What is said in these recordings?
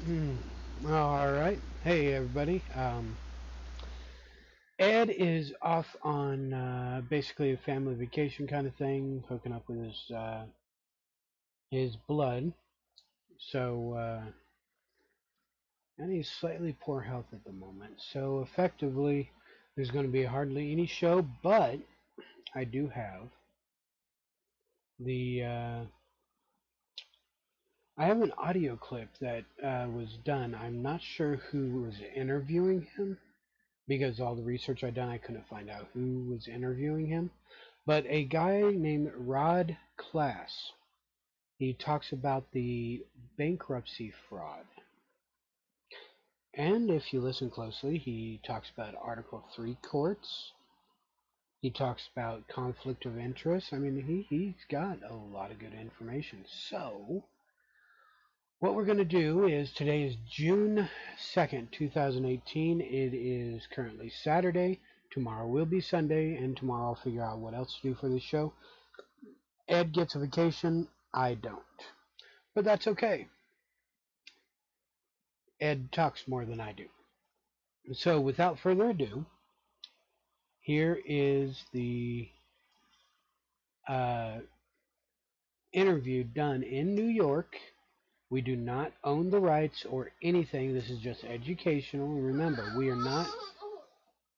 All right. Hey, everybody. Ed is off on basically a family vacation kind of thing, hooking up with his blood. So, and he's slightly poor health at the moment. So, effectively, there's going to be hardly any show, but I do have the. I have an audio clip that was done. I'm not sure who was interviewing him, because all the research I'd done, I couldn't find out who was interviewing him. But a guy named Rod Class, he talks about the bankruptcy fraud. And if you listen closely, he talks about Article 3 courts. He talks about conflict of interest. I mean, he's got a lot of good information. So, what we're going to do is, today is June 2nd, 2018. It is currently Saturday. Tomorrow will be Sunday, and tomorrow I'll figure out what else to do for this show. Ed gets a vacation. I don't. But that's okay. Ed talks more than I do. So without further ado, here is the interview done in New York. We do not own the rights or anything. This is just educational. Remember, we are not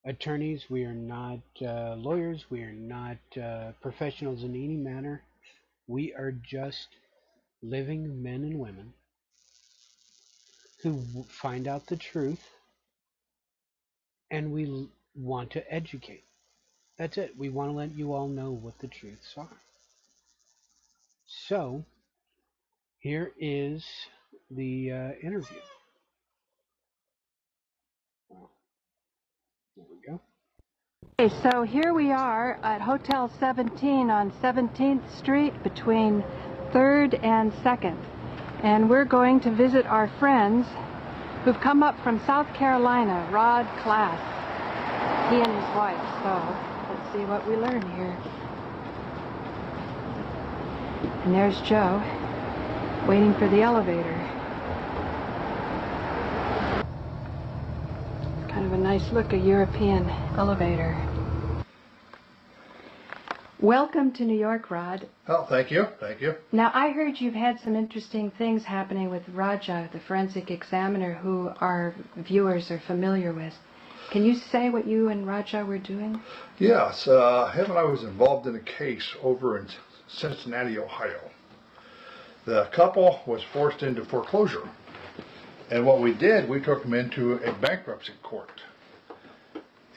attorneys. We are not lawyers. We are not professionals in any manner. We are just living men and women who find out the truth, and we want to educate. That's it. We want to let you all know what the truths are. So, here is the interview. There we go. Okay, so here we are at Hotel 17 on 17th Street between 3rd and 2nd. And we're going to visit our friends who've come up from South Carolina, Rod Class, he and his wife. So let's see what we learn here. And there's Joe, waiting for the elevator. Kind of a nice look, a European elevator. Welcome to New York, Rod. Oh, thank you. Thank you. Now, I heard you've had some interesting things happening with Raja, the forensic examiner, who our viewers are familiar with. Can you say what you and Raja were doing? Yes, him and I was involved in a case over in Cincinnati, Ohio. The couple was forced into foreclosure. And what we did, we took them into a bankruptcy court.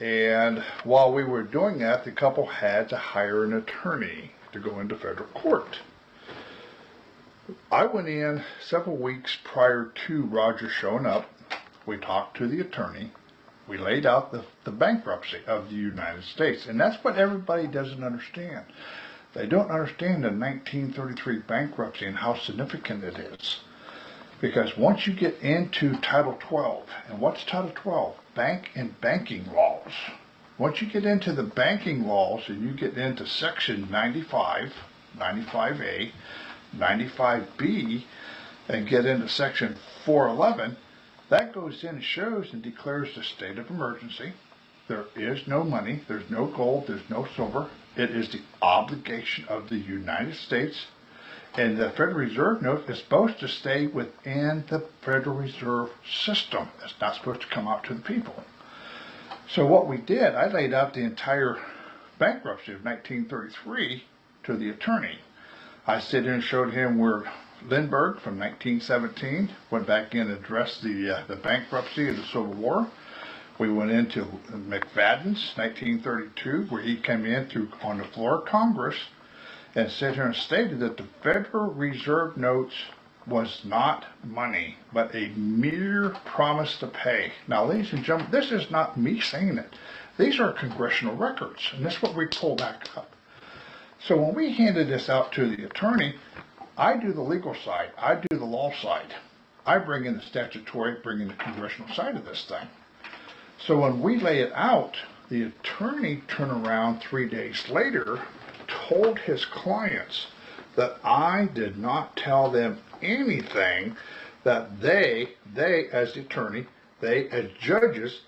And while we were doing that, the couple had to hire an attorney to go into federal court. I went in several weeks prior to Roger showing up. We talked to the attorney. We laid out the bankruptcy of the United States. And that's what everybody doesn't understand. They don't understand the 1933 bankruptcy and how significant it is. Because once you get into Title 12, and what's Title 12? Bank and banking laws. Once you get into the banking laws and you get into Section 95, 95A, 95B, and get into Section 411, that goes in and shows and declares the state of emergency. There is no money, there's no gold, there's no silver. It is the obligation of the United States. And the Federal Reserve note is supposed to stay within the Federal Reserve system. It's not supposed to come out to the people. So what we did, I laid out the entire bankruptcy of 1933 to the attorney. I sit in and showed him where Lindbergh from 1917 went back in and addressed the bankruptcy of the Civil War. We went into McFadden's 1932, where he came in through on the floor of Congress and sat here and stated that the Federal Reserve notes was not money, but a mere promise to pay. Now, ladies and gentlemen, this is not me saying it. These are congressional records, and this is what we pull back up. So when we handed this out to the attorney, I do the legal side, I do the law side. I bring in the statutory, bring in the congressional side of this thing. So when we lay it out, the attorney turned around 3 days later, told his clients that I did not tell them anything that they they, as the attorney, they, as judges,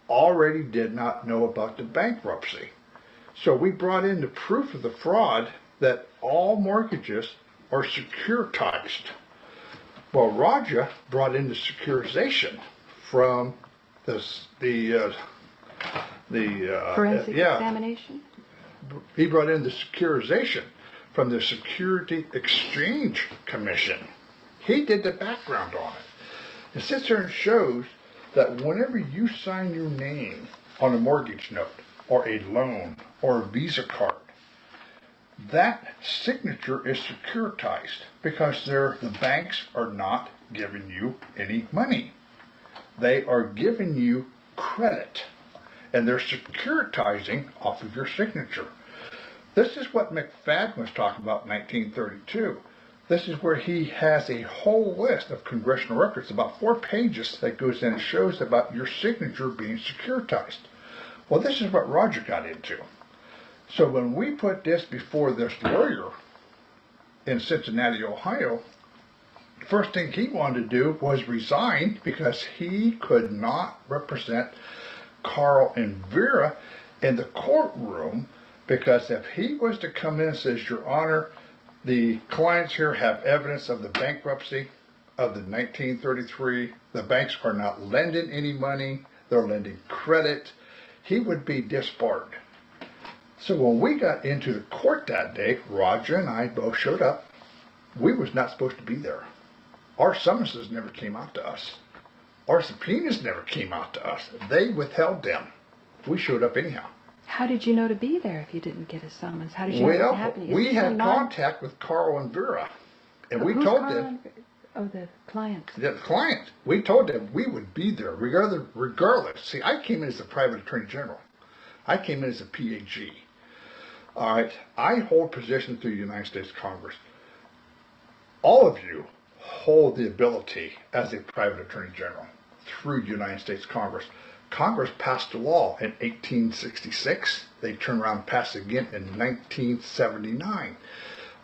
already did not know about the bankruptcy. So we brought in the proof of the fraud that all mortgages are securitized. Well, Raja brought in the securitization from the Forensic examination? He brought in the securitization from the Security Exchange Commission. He did the background on it. It sits there and shows that whenever you sign your name on a mortgage note or a loan or a Visa card, that signature is securitized because the banks are not giving you any money. They are giving you credit, and they're securitizing off of your signature. This is what McFadden was talking about in 1932. This is where he has a whole list of congressional records, about 4 pages, that goes in and shows about your signature being securitized. Well, this is what Roger got into. So when we put this before this lawyer in Cincinnati, Ohio, the first thing he wanted to do was resign because he could not represent Carl and Vera in the courtroom, because if he was to come in and says, Your Honor, the clients here have evidence of the bankruptcy of the 1933, the banks are not lending any money, they're lending credit, he would be disbarred. So when we got into the court that day, Roger and I both showed up. We was not supposed to be there. Our summonses never came out to us. Our subpoenas never came out to us. They withheld them. We showed up anyhow. How did you know to be there if you didn't get a summons? How did you know it was happening? We had contact with Carl and Vera, and we told them. Oh, the clients. The clients. We told them we would be there regardless. See, I came in as a private attorney general. I came in as a PAG. All right. I hold position through the United States Congress. All of you hold the ability as a private attorney general through the United States Congress. Congress passed a law in 1866. They turned around and passed it again in 1979.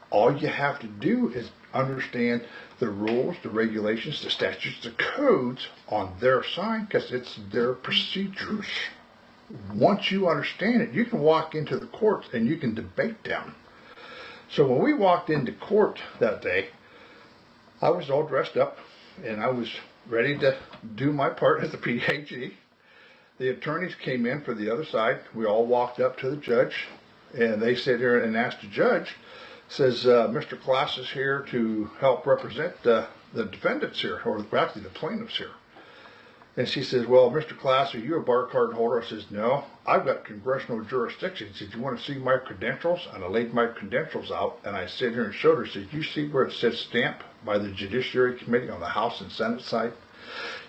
All you have to do is understand the rules, the regulations, the statutes, the codes on their side, because it's their procedures. Once you understand it, you can walk into the courts and you can debate them. So when we walked into court that day, I was all dressed up and I was ready to do my part as a PAG. The attorneys came in for the other side. We all walked up to the judge, and they sit here and asked the judge, says, Mr. Class is here to help represent the defendants here, or actually the plaintiffs here. And she says, well, Mr. Class, are you a bar card holder? I says, no, I've got congressional jurisdiction. She said, you want to see my credentials? And I laid my credentials out, and I sit here and showed her, said, you see where it says stamp by the Judiciary Committee on the House and Senate side?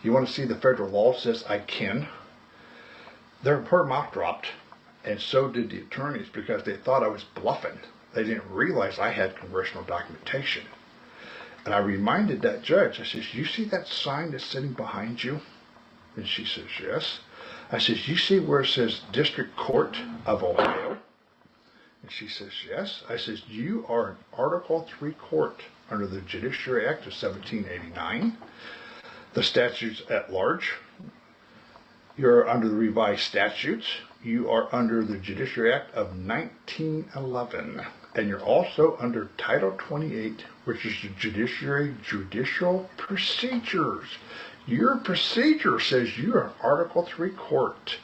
You want to see the federal law says I can? Her mouth dropped, and so did the attorneys, because they thought I was bluffing. They didn't realize I had congressional documentation. And I reminded that judge, I says, you see that sign that's sitting behind you? And she says, yes. I says, you see where it says District Court of Ohio? And she says, yes. I says, you are an Article 3 court under the Judiciary Act of 1789, the statutes at large. You're under the revised statutes. You are under the Judiciary Act of 1911. And you're also under Title 28, which is the Judicial Procedures. Your procedure says you're an Article 3 court.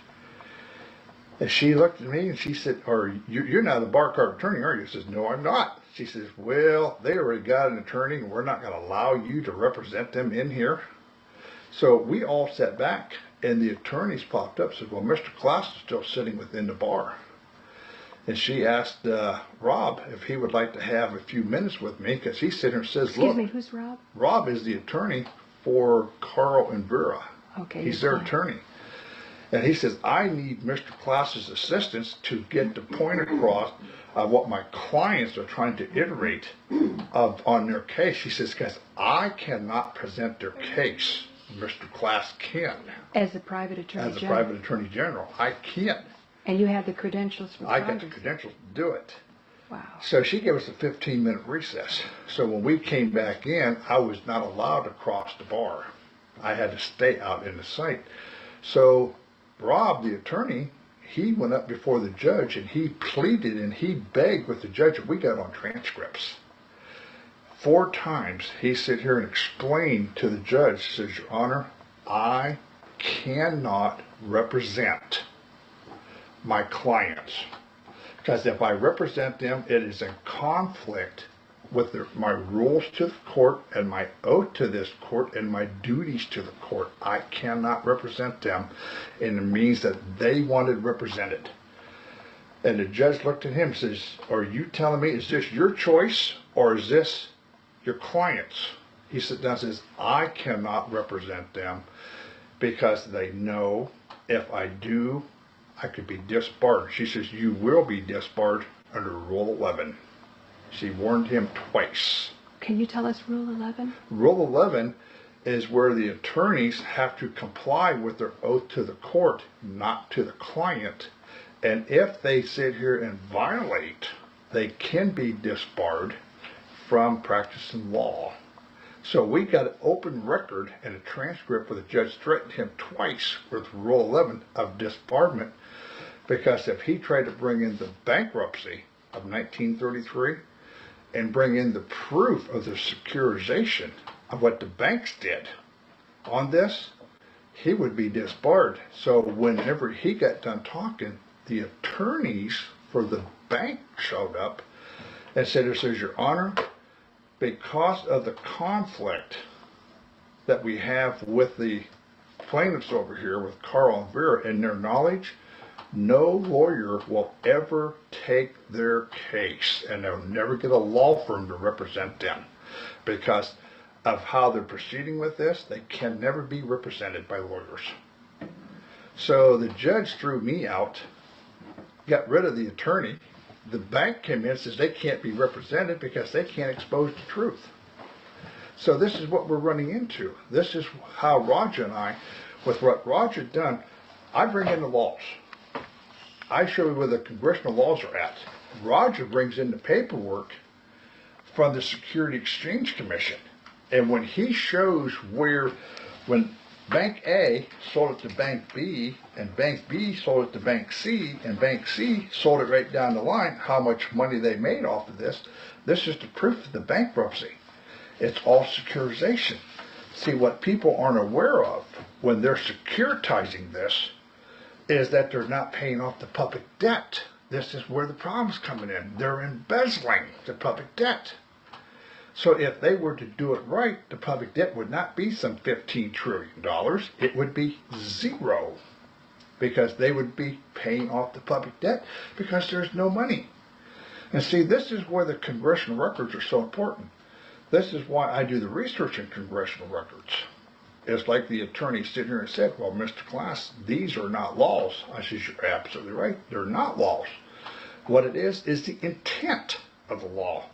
And she looked at me and she said, you're not a bar card attorney, are you? I says, no, I'm not. She says, well, they already got an attorney and we're not going to allow you to represent them in here. So we all sat back. And the attorneys popped up and said, well, Mr. Klaus is still sitting within the bar. And she asked Rob if he would like to have a few minutes with me, because he sits here and says, look. Excuse me, who's Rob? Rob is the attorney for Carl and Vera. Okay. He's their attorney. And he says, I need Mr. Klaus's assistance to get the point across of what my clients are trying to iterate on their case. He says, because I cannot present their case. Mr. Klaus can. As a private attorney general? As a private attorney general. I can't. And you had the credentials for Congress? I got the credentials to do it. Wow. So she gave us a 15-minute recess. So when we came back in, I was not allowed to cross the bar. I had to stay out in the site. So Rob, the attorney, he went up before the judge and he pleaded and he begged with the judge, and we got on transcripts. 4 times he sat here and explained to the judge, says, Your Honor, I cannot represent my clients, because if I represent them, it is in conflict with my rules to the court and my oath to this court and my duties to the court. I cannot represent them in the means that they wanted represented. And the judge looked at him and says, are you telling me, is this your choice or is this your client's? He sat down and says, I cannot represent them because they know if I do, I could be disbarred. She says, you will be disbarred under Rule 11. She warned him twice. Can you tell us Rule 11? Rule 11 is where the attorneys have to comply with their oath to the court, not to the client. And if they sit here and violate, they can be disbarred from practicing law. So we got an open record and a transcript where the judge threatened him twice with Rule 11 of disbarment, because if he tried to bring in the bankruptcy of 1933 and bring in the proof of the securitization of what the banks did on this, he would be disbarred. So whenever he got done talking, the attorneys for the bank showed up and said, it says, Your Honor, because of the conflict that we have with the plaintiffs over here, with Carl and Vera, and their knowledge, no lawyer will ever take their case, and they'll never get a law firm to represent them. Because of how they're proceeding with this, they can never be represented by lawyers. So the judge threw me out, got rid of the attorney. The bank came in and says they can't be represented because they can't expose the truth. So this is what we're running into. This is how Roger and I, with what Roger done, I bring in the laws. I show you where the congressional laws are at. Roger brings in the paperwork from the Security Exchange Commission. And when he shows where, when Bank A sold it to Bank B, and Bank B sold it to Bank C, and Bank C sold it right down the line, how much money they made off of this, this is the proof of the bankruptcy. It's all securitization. See, what people aren't aware of when they're securitizing this is that they're not paying off the public debt. This is where the problem's coming in. They're embezzling the public debt. So if they were to do it right, the public debt would not be some $15 trillion. It would be zero, because they would be paying off the public debt because there's no money. And see, this is where the congressional records are so important. This is why I do the research in congressional records. It's like the attorney sitting here and said, well, Mr. Glass, these are not laws. I said, you're absolutely right. They're not laws. What it is the intent of the law.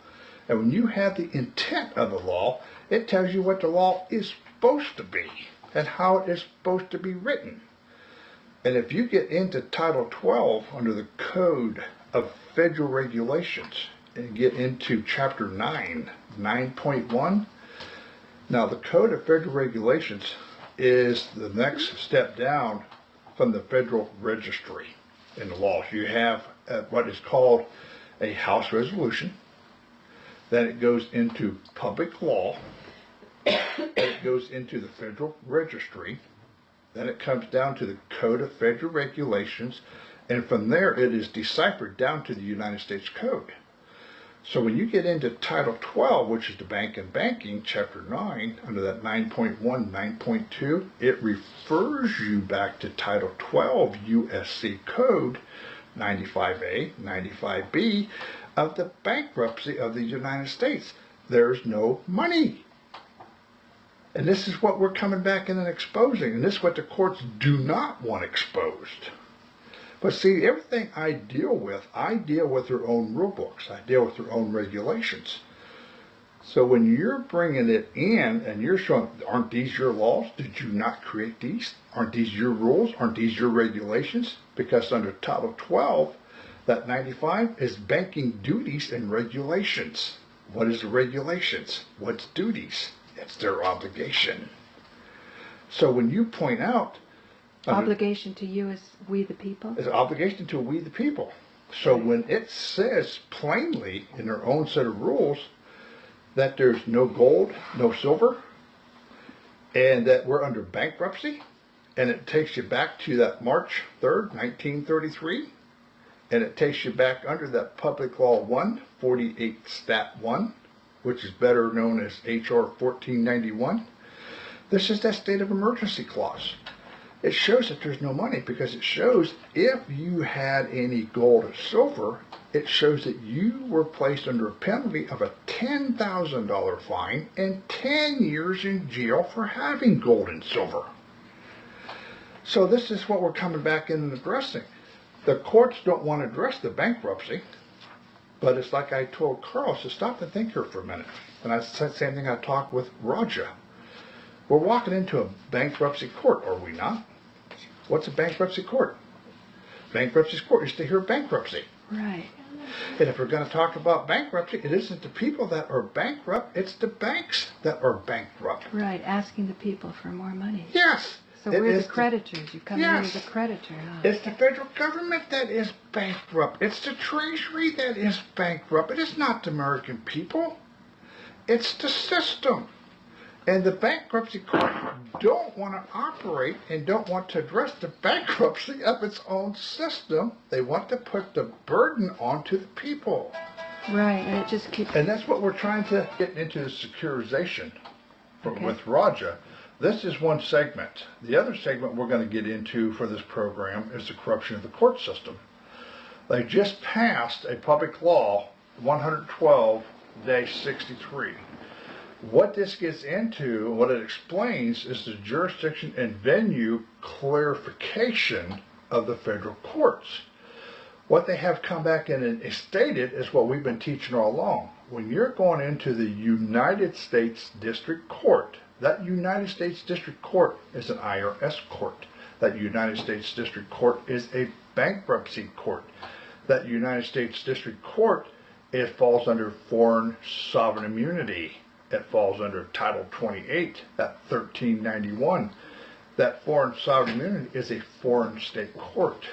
And when you have the intent of the law, it tells you what the law is supposed to be and how it is supposed to be written. And if you get into Title 12 under the Code of Federal Regulations and get into Chapter 9, 9.1, now the Code of Federal Regulations is the next step down from the Federal Registry in the laws. You have what is called a House Resolution. Then it goes into public law, then it goes into the Federal Registry, then it comes down to the Code of Federal Regulations, and from there it is deciphered down to the United States Code. So when you get into Title 12, which is the Bank and Banking, Chapter 9, under that 9.1, 9.2, it refers you back to Title 12 USC Code 95A, 95B, of the bankruptcy of the United States. There's no money. And this is what we're coming back in and exposing. And this is what the courts do not want exposed. But see, everything I deal with their own rule books. I deal with their own regulations. So when you're bringing it in and you're showing, aren't these your laws? Did you not create these? Aren't these your rules? Aren't these your regulations? Because under Title 12, that 95 is banking duties and regulations. What is the regulations? What's duties? It's their obligation. So when you point out obligation to you as we the people? It's an obligation to we the people. So when it says plainly in their own set of rules that there's no gold, no silver, and that we're under bankruptcy, and it takes you back to that March 3rd, 1933, and it takes you back under that Public Law 1, 48 Stat 1, which is better known as H.R. 1491. This is that state of emergency clause. It shows that there's no money because it shows if you had any gold or silver, it shows that you were placed under a penalty of a $10,000 fine and 10 years in jail for having gold and silver. So this is what we're coming back in and addressing. The courts don't want to address the bankruptcy, but it's like I told Carl, so stop and think here for a minute. And I said the same thing I talked with Raja. We're walking into a bankruptcy court, are we not? What's a bankruptcy court? Bankruptcy court is to hear bankruptcy. Right. And if we're going to talk about bankruptcy, it isn't the people that are bankrupt, it's the banks that are bankrupt. Right, asking the people for more money. Yes. So we're the creditors. You come in as a creditor. Huh? It's the federal government that is bankrupt. It's the Treasury that is bankrupt. It is not the American people. It's the system. And the bankruptcy court don't want to operate and don't want to address the bankruptcy of its own system. They want to put the burden onto the people. Right, and it just keeps... And that's what we're trying to get into the securitization with Raja. This is one segment. The other segment we're going to get into for this program is the corruption of the court system. They just passed a public law 112-63. What this gets into, what it explains, is the jurisdiction and venue clarification of the federal courts. What they have come back in and stated is what we've been teaching all along. When you're going into the United States District Court, that United States District Court is an IRS court. That United States District Court is a bankruptcy court. That United States District Court, it falls under foreign sovereign immunity. It falls under Title 28, that 1391. That foreign sovereign immunity is a foreign state court.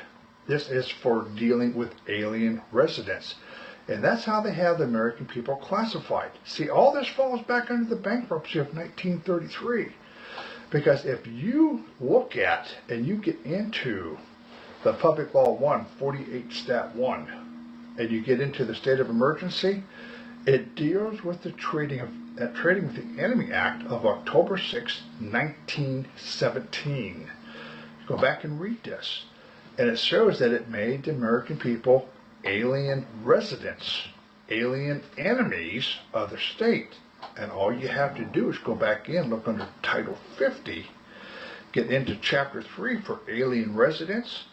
This is for dealing with alien residents. And that's how they have the American people classified. See, all this falls back under the bankruptcy of 1933. Because if you look at and you get into the Public Law 1, 48 Stat 1, and you get into the state of emergency, it deals with the Trading with the Enemy Act of October 6, 1917. Go back and read this. And it shows that it made the American people alien residents, alien enemies of the state. And all you have to do is go back in, look under Title 50, get into Chapter 3 for alien residents,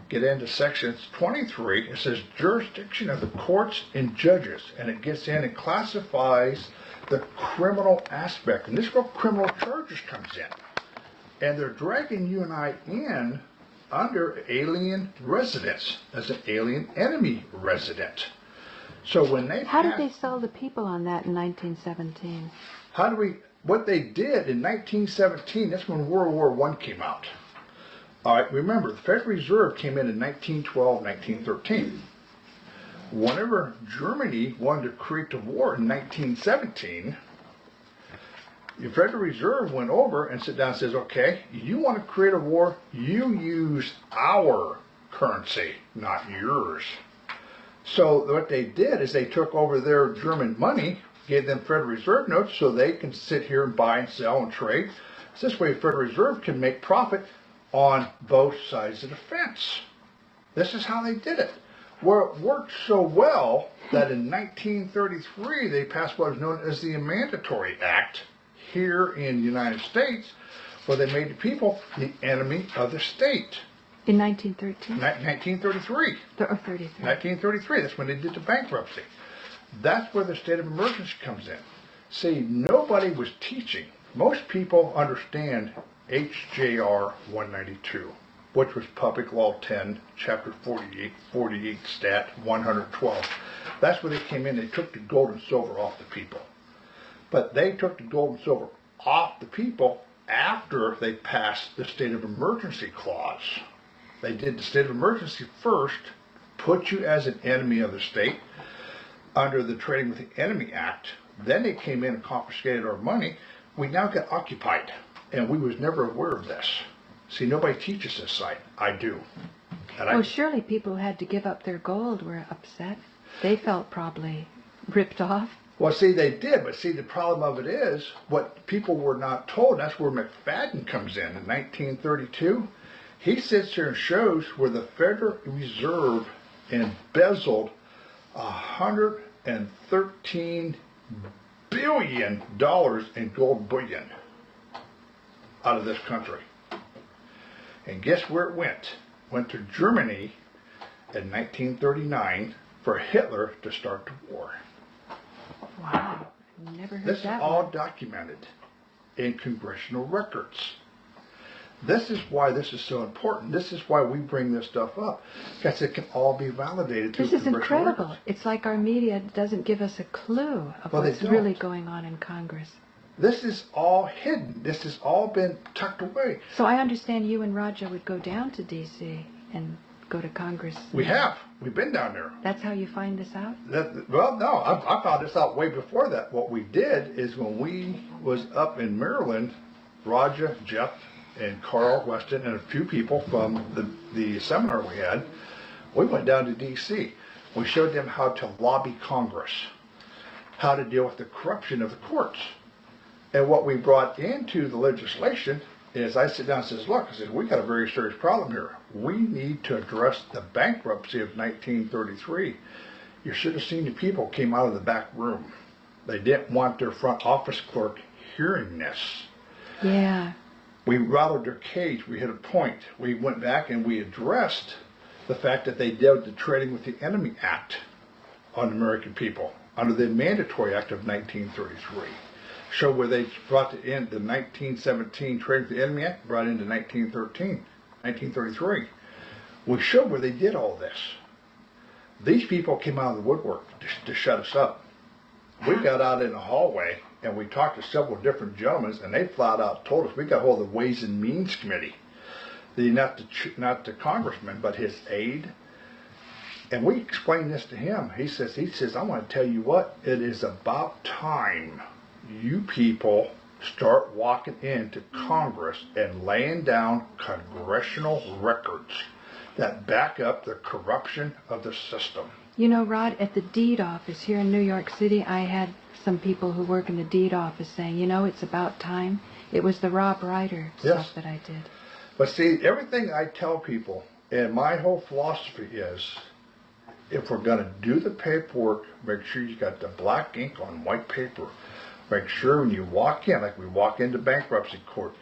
get into Section 23. It says jurisdiction of the courts and judges, and it gets in and classifies the criminal aspect. And this is where criminal charges comes in. And they're dragging you and I in under alien residents as an alien enemy resident. So when they How did they sell the people on that in 1917? What they did in 1917, that's when World War I came out. All right, remember, the Federal Reserve came in 1912, 1913. Whenever Germany wanted to create the war in 1917, the Federal Reserve went over and sat down and says, okay, you want to create a war, you use our currency, not yours. So what they did is they took over their German money, gave them Federal Reserve notes so they can sit here and buy and sell and trade. So this way the Federal Reserve can make profit on both sides of the fence. This is how they did it. Well, it worked so well that in 1933 they passed what is known as the Mandatory Act here in the United States, where they made the people the enemy of the state. In 1913? 1933. 1933, that's when they did the bankruptcy. That's where the state of emergency comes in. See, nobody was teaching. Most people understand HJR 192, which was Public Law 10, Chapter 48 Stat 112. That's where they came in. They took the gold and silver off the people. But they took the gold and silver off the people after they passed the state of emergency clause. They did the state of emergency first, put you as an enemy of the state under the Trading with the Enemy Act. Then they came in and confiscated our money. We now get occupied, and we was never aware of this. See, nobody teaches this side. I do. And Well, surely people who had to give up their gold were upset. They felt probably ripped off. Well, see, they did, but see, the problem of it is, what people were not told, that's where McFadden comes in 1932. He sits here and shows where the Federal Reserve embezzled $113 billion in gold bullion out of this country. And guess where it went? Went to Germany in 1939 for Hitler to start the war. Wow, never heard This is that all one. documented in congressional records. This is why this is so important. This is why we bring this stuff up, because it can all be validated through This is congressional incredible. records. It's like our media doesn't give us a clue of Well, they what's really don't. going on in Congress. This is all hidden. This has all been tucked away. So I understand you and Raja would go down to D.C. and go to Congress. We have. We've been down there. That's how you find this out? Well, no, I found this out way before that. What we did is when we was up in Maryland, Raja, Jeff, and Carl Weston, and a few people from the seminar we had, we went down to D.C. We showed them how to lobby Congress, how to deal with the corruption of the courts. And what we brought into the legislation is I sit down and says, look, I said, we got a very serious problem here. We need to address the bankruptcy of 1933. You should have seen the people came out of the back room. They didn't want their front office clerk hearing this. Yeah. We rattled their cage. We hit a point. We went back and we addressed the fact that they did the Trading with the Enemy Act on American people under the Mandatory Act of 1933. Show where they brought it in the 1917 Trading with the Enemy Act, brought it into 1933. We showed where they did all this. These people came out of the woodwork to shut us up. We got out in the hallway and we talked to several different gentlemen, and they flat out told us we got hold of the Ways and Means Committee, not the congressman, but his aide. And we explained this to him. He says, I want to tell you what, it is about time you people start walking into Congress and laying down congressional records that back up the corruption of the system. You know, Rod, at the deed office here in New York City, I had some people who work in the deed office saying, you know, it's about time. It was the Rob Ryder stuff that I did. But see, everything I tell people, and my whole philosophy is, if we're going to do the paperwork, make sure you got the black ink on white paper. Make sure when you walk in, like we walk into bankruptcy court,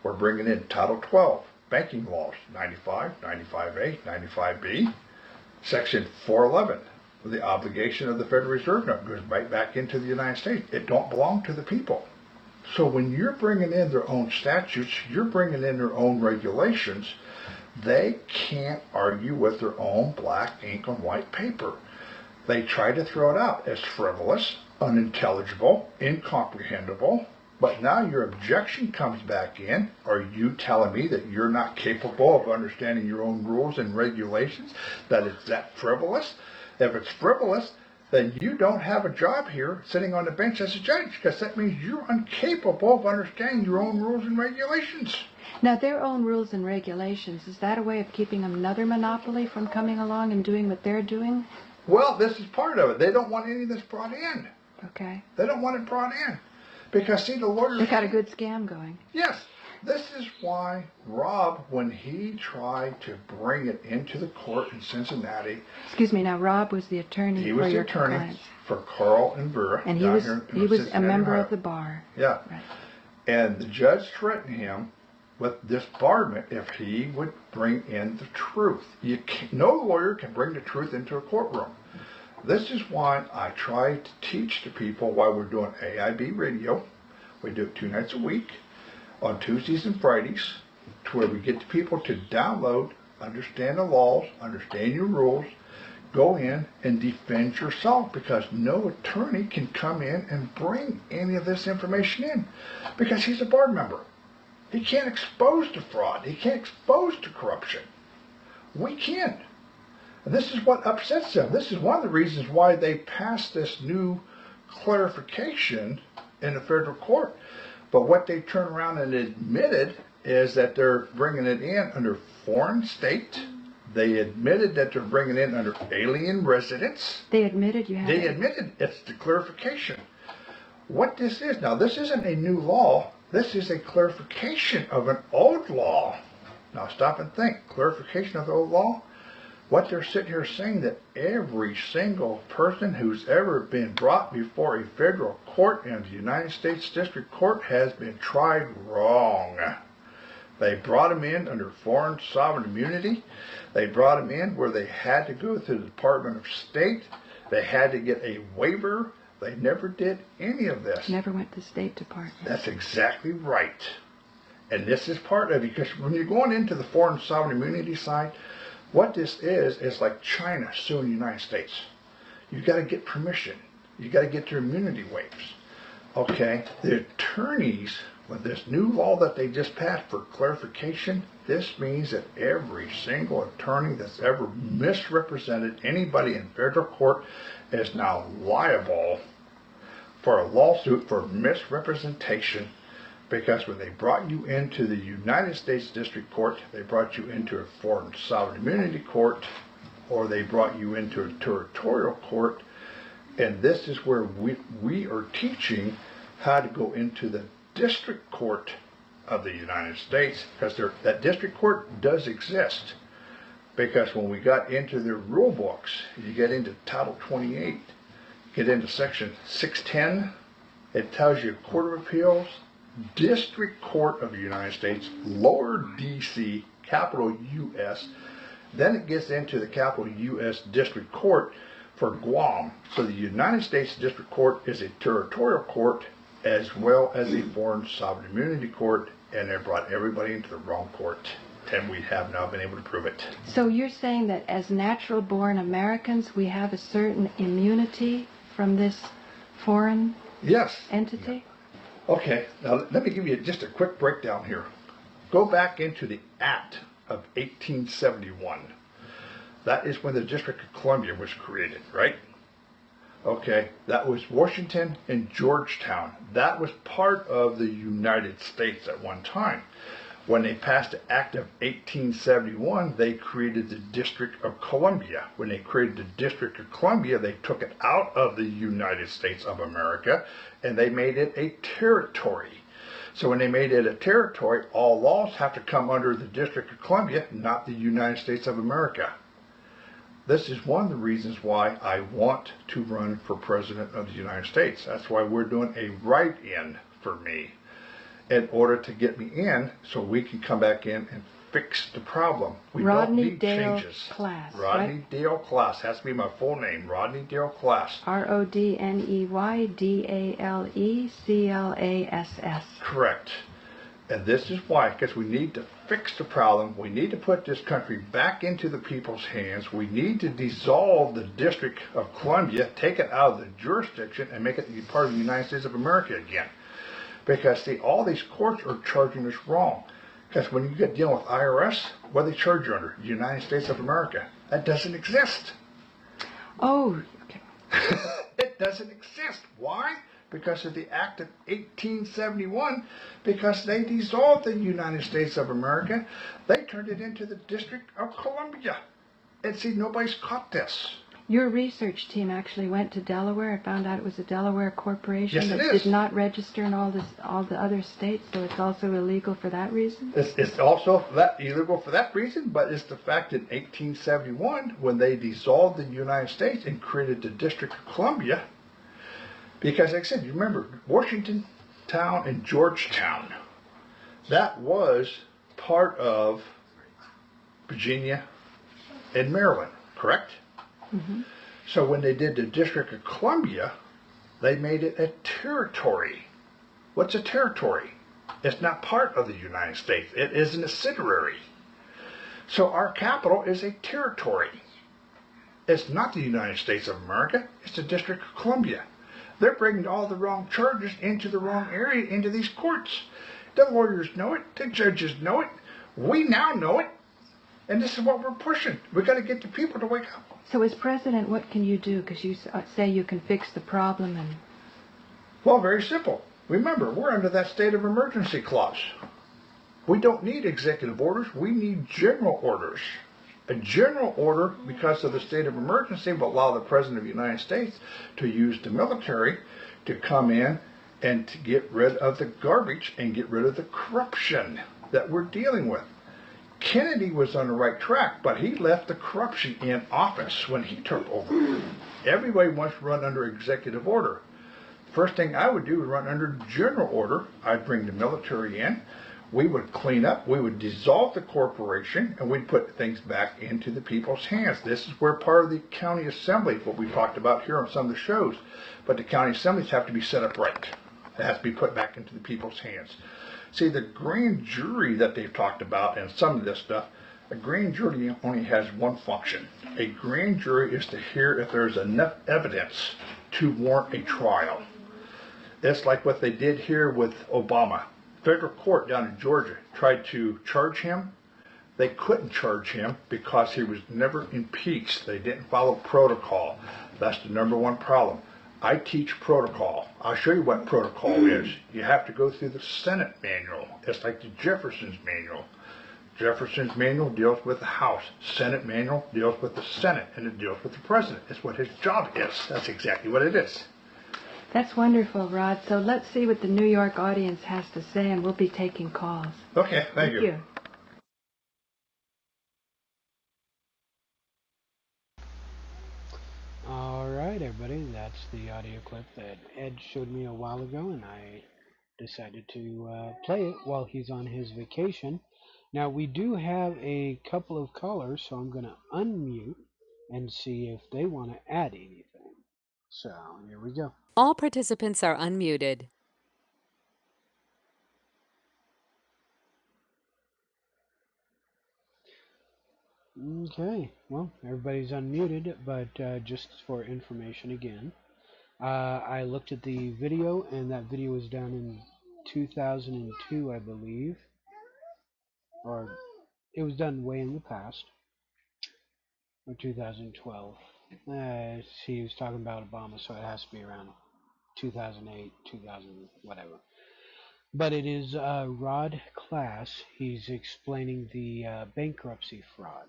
we're bringing in Title 12, banking laws, 95, 95A, 95B, Section 411, the obligation of the Federal Reserve note goes right back into the United States. It don't belong to the people. So when you're bringing in their own statutes, you're bringing in their own regulations, they can't argue with their own black ink on white paper. They try to throw it out as frivolous, unintelligible, incomprehensible, but now your objection comes back in. Are you telling me that you're not capable of understanding your own rules and regulations, that it's that frivolous? If it's frivolous, then you don't have a job here sitting on the bench as a judge, because that means you're incapable of understanding your own rules and regulations. Now, their own rules and regulations, is that a way of keeping another monopoly from coming along and doing what they're doing? Well, this is part of it. They don't want any of this brought in. Okay. They don't want it brought in. Because, see, the lawyers... They got a good scam going. Yes. This is why Rob, when he tried to bring it into the court in Cincinnati... Excuse me, now Rob was the attorney he for was your the attorney clients. for Carl and Vera. And down he here in was a Cincinnati, member Ohio. of the bar. Yeah. Right. And the judge threatened him with disbarment if he would bring in the truth. No lawyer can bring the truth into a courtroom. This is why I try to teach the people why we're doing AIB radio. We do it 2 nights a week on Tuesdays and Fridays, to where we get the people to download, understand the laws, understand your rules, go in and defend yourself, because no attorney can come in and bring any of this information in, because he's a board member. He can't expose to fraud. He can't expose to corruption. We can. And this is what upsets them. This is one of the reasons why they passed this new clarification in the federal court. But what they turned around and admitted is that they're bringing it in under foreign state. They admitted that they're bringing it in under alien residents. They admitted you had They it. admitted it's the clarification. What this is, now this isn't a new law. This is a clarification of an old law. Now stop and think. Clarification of the old law? What they're sitting here saying that every single person who's ever been brought before a federal court in the United States District Court has been tried wrong. They brought them in under foreign sovereign immunity. They brought them in where they had to go through the Department of State. They had to get a waiver. They never did any of this. Never went to the State Department. That's exactly right. And this is part of it, because when you're going into the foreign sovereign immunity side, what this is like China suing the United States. You've got to get permission. You've got to get their immunity waivers. Okay, the attorneys, with this new law that they just passed for clarification, this means that every single attorney that's ever misrepresented anybody in federal court is now liable for a lawsuit for misrepresentation, because when they brought you into the United States District Court, they brought you into a foreign sovereign immunity court, or they brought you into a territorial court. And this is where we are teaching how to go into the District Court of the United States, because that District Court does exist. Because when we got into their rule books, you get into Title 28, get into Section 610, it tells you Court of Appeals, District Court of the United States, lower DC, capital US, then it gets into the capital US District Court for Guam. So the United States District Court is a territorial court as well as a foreign sovereign immunity court, and they brought everybody into the wrong court, and we have now been able to prove it. So you're saying that as natural-born Americans, we have a certain immunity from this foreign entity? Okay, now let me give you just a quick breakdown here. Go back into the Act of 1871. That is when the District of Columbia was created, right? Okay, that was Washington and Georgetown. That was part of the United States at one time. When they passed the Act of 1871, they created the District of Columbia. When they created the District of Columbia, they took it out of the United States of America and they made it a territory. So when they made it a territory, all laws have to come under the District of Columbia, not the United States of America. This is one of the reasons why I want to run for President of the United States. That's why we're doing a write-in for me, in order to get me in so we can come back in and fix the problem. We don't need changes. Class, Rodney right? Dale Class has to be my full name, Rodney Dale Class. RODNEYDALECLASS. Correct. And this is why, because we need to fix the problem. We need to put this country back into the people's hands. We need to dissolve the District of Columbia, take it out of the jurisdiction, and make it part of the United States of America again. Because, see, all these courts are charging us wrong. Because when you get dealing with IRS, what do they charge you under? United States of America. That doesn't exist. Oh, okay. It doesn't exist. Why? Because of the Act of 1871, because they dissolved the United States of America. They turned it into the District of Columbia. And see, nobody's caught this. Your research team actually went to Delaware and found out it was a Delaware corporation Yes, that it is. did not register in all the other states, so it's also illegal for that reason? It's also illegal for that reason, but it's the fact in 1871, when they dissolved the United States and created the District of Columbia, because like I said, you remember, Washington Town and Georgetown, that was part of Virginia and Maryland, correct? Mm-hmm. So when they did the District of Columbia, they made it a territory. What's a territory? It's not part of the United States. It is an subsidiary. So our capital is a territory. It's not the United States of America. It's the District of Columbia. They're bringing all the wrong charges into the wrong area, into these courts. The lawyers know it. The judges know it. We now know it. And this is what we're pushing. We've got to get the people to wake up. So as president, what can you do? Because you say you can fix the problem and... Well, very simple. Remember, we're under that state of emergency clause. We don't need executive orders. We need general orders. A general order, because of the state of emergency, will allow the President of the United States to use the military to come in and to get rid of the garbage and get rid of the corruption that we're dealing with. Kennedy was on the right track, but he left the corruption in office when he took over. Everybody wants to run under executive order. First thing I would do is run under general order. I'd bring the military in. We would clean up. We would dissolve the corporation, and we'd put things back into the people's hands. This is where part of the county assembly, what we talked about here on some of the shows, but the county assemblies have to be set up right. It has to be put back into the people's hands. See, the grand jury that they've talked about and some of this stuff, a grand jury only has one function. A grand jury is to hear if there's enough evidence to warrant a trial. It's like what they did here with Obama. Federal court down in Georgia tried to charge him. They couldn't charge him because he was never impeached. They didn't follow protocol. That's the number one problem. I teach protocol. I'll show you what protocol is. You have to go through the Senate manual. It's like the Jefferson's manual. Jefferson's manual deals with the House. Senate manual deals with the Senate, and it deals with the President. It's what his job is. That's exactly what it is. That's wonderful, Rod. So let's see what the New York audience has to say, and we'll be taking calls. Okay, thank you. Alright, everybody, that's the audio clip that Ed showed me a while ago, and I decided to play it while he's on his vacation. Now, we do have a couple of callers, so I'm going to unmute and see if they want to add anything. So, here we go. All participants are unmuted. Okay, well, everybody's unmuted, but just for information again, I looked at the video, and that video was done in 2002, I believe, or it was done way in the past, or 2012. He was talking about Obama, so it has to be around 2008, 2000, whatever. But it is Rod Class. He's explaining the bankruptcy fraud.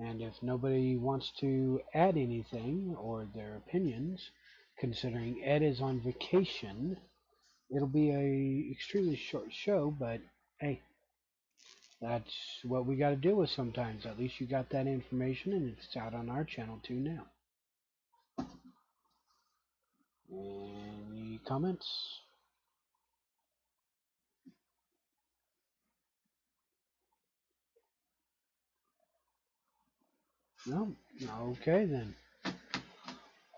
And if nobody wants to add anything or their opinions, considering Ed is on vacation, it'll be a extremely short show, but hey, that's what we got to deal with sometimes. At least you got that information, and it's out on our channel too now. Any comments? No? Okay then.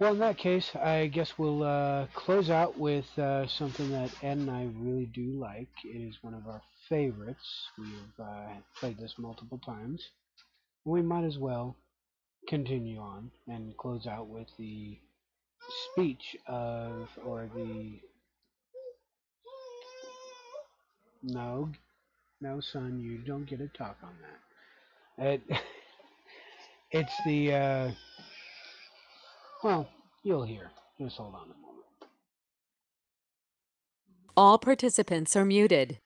Well, in that case, I guess we'll close out with something that Ed and I really do like. It is one of our favorites. We've played this multiple times. We might as well continue on and close out with the speech of, or the... No, son, you don't get to talk on that. It's the, well, you'll hear. Just hold on a moment. All participants are muted.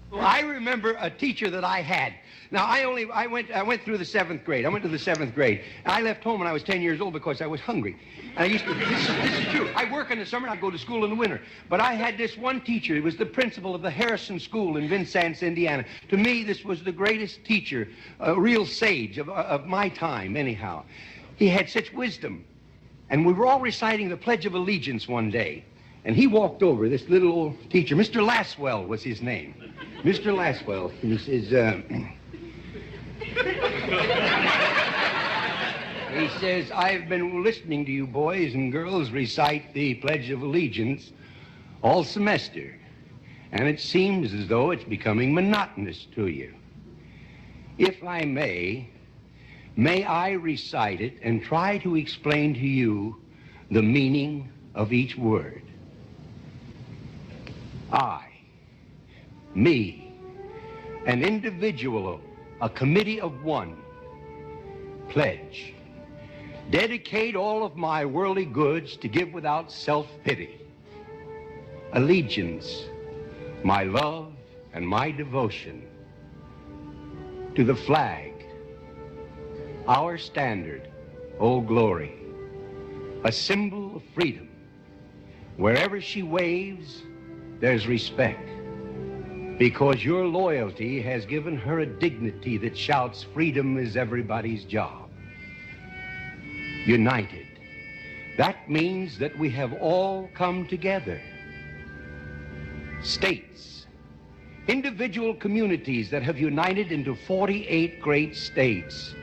Well, I remember a teacher that I had. Now, I went through the 7th grade. I went to the 7th grade. I left home when I was 10 years old because I was hungry. And I used to, this is true. I work in the summer, and I go to school in the winter. But I had this one teacher. He was the principal of the Harrison School in Vincennes, Indiana. To me, this was the greatest teacher, a real sage of my time, anyhow. He had such wisdom. And we were all reciting the Pledge of Allegiance one day. And he walked over, this little old teacher. Mr. Laswell was his name. Mr. Laswell, he says, he says, I've been listening to you boys and girls recite the Pledge of Allegiance all semester, and it seems as though it's becoming monotonous to you. If I may I recite it and try to explain to you the meaning of each word. I, me, an individual, a committee of one, pledge, dedicate all of my worldly goods to give without self-pity, allegiance, my love and my devotion to the flag, our standard, Old Glory, a symbol of freedom. Wherever she waves, there's respect, because your loyalty has given her a dignity that shouts freedom is everybody's job. United, that means that we have all come together. States, individual communities that have united into 48 great states,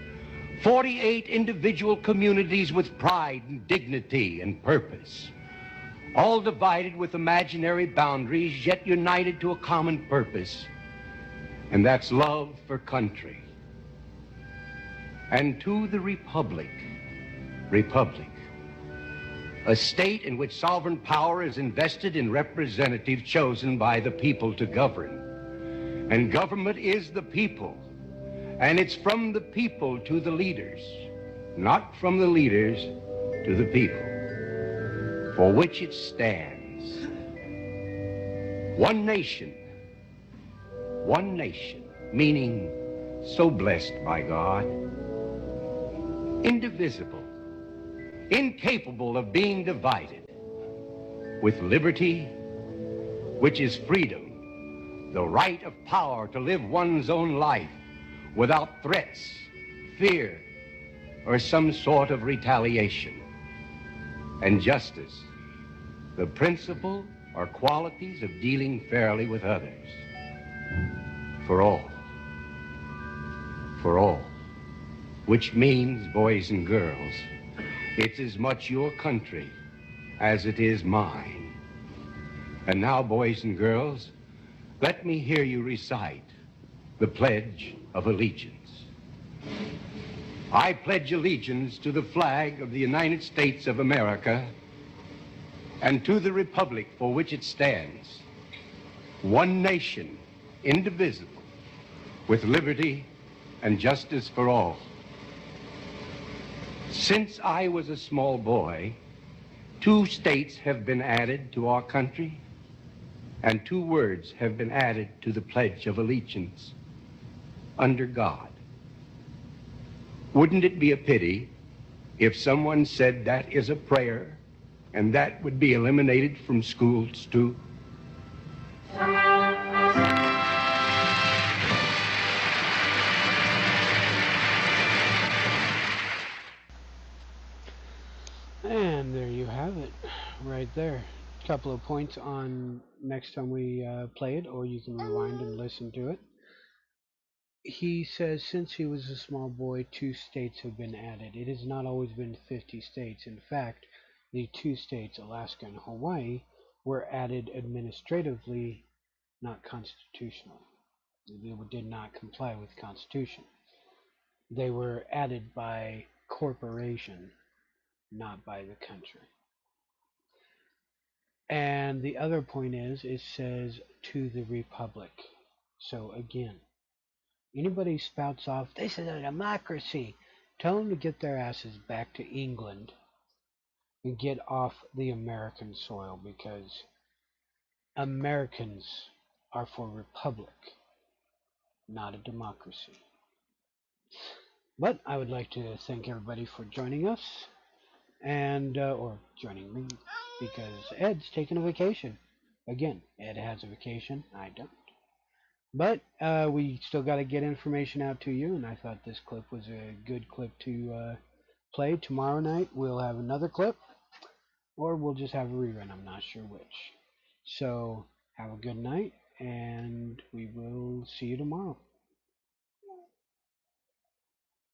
48 individual communities with pride and dignity and purpose, all divided with imaginary boundaries, yet united to a common purpose, and that's love for country. And to the republic, a state in which sovereign power is invested in representatives chosen by the people to govern. And government is the people, and it's from the people to the leaders, not from the leaders to the people, for which it stands. One nation, meaning so blessed by God, indivisible, incapable of being divided, with liberty, which is freedom, the right of power to live one's own life without threats, fear, or some sort of retaliation. And justice, the principle or qualities of dealing fairly with others. For all, which means, boys and girls, it's as much your country as it is mine. And now, boys and girls, let me hear you recite the Pledge of Allegiance. I pledge allegiance to the flag of the United States of America and to the republic for which it stands, one nation, indivisible, with liberty and justice for all. Since I was a small boy, 2 states have been added to our country, and 2 words have been added to the Pledge of Allegiance: under God. Wouldn't it be a pity if someone said that is a prayer and that would be eliminated from schools too? And there you have it, right there. A couple of points on next time we play it, or you can rewind and listen to it. He says since he was a small boy, 2 states have been added. It has not always been 50 states. In fact, the 2 states, Alaska and Hawaii, were added administratively, not constitutionally. They did not comply with the Constitution. They were added by corporation, not by the country. And the other point is, it says to the republic. So again, anybody spouts off, this is a democracy, tell them to get their asses back to England and get off the American soil, because Americans are for republic, not a democracy. But I would like to thank everybody for joining us, and or joining me, because Ed's taking a vacation. Again, Ed has a vacation, I don't. But we still got to get information out to you, and I thought this clip was a good clip to play. Tomorrow night we'll have another clip, or we'll just have a rerun, I'm not sure which. So have a good night, and we will see you tomorrow.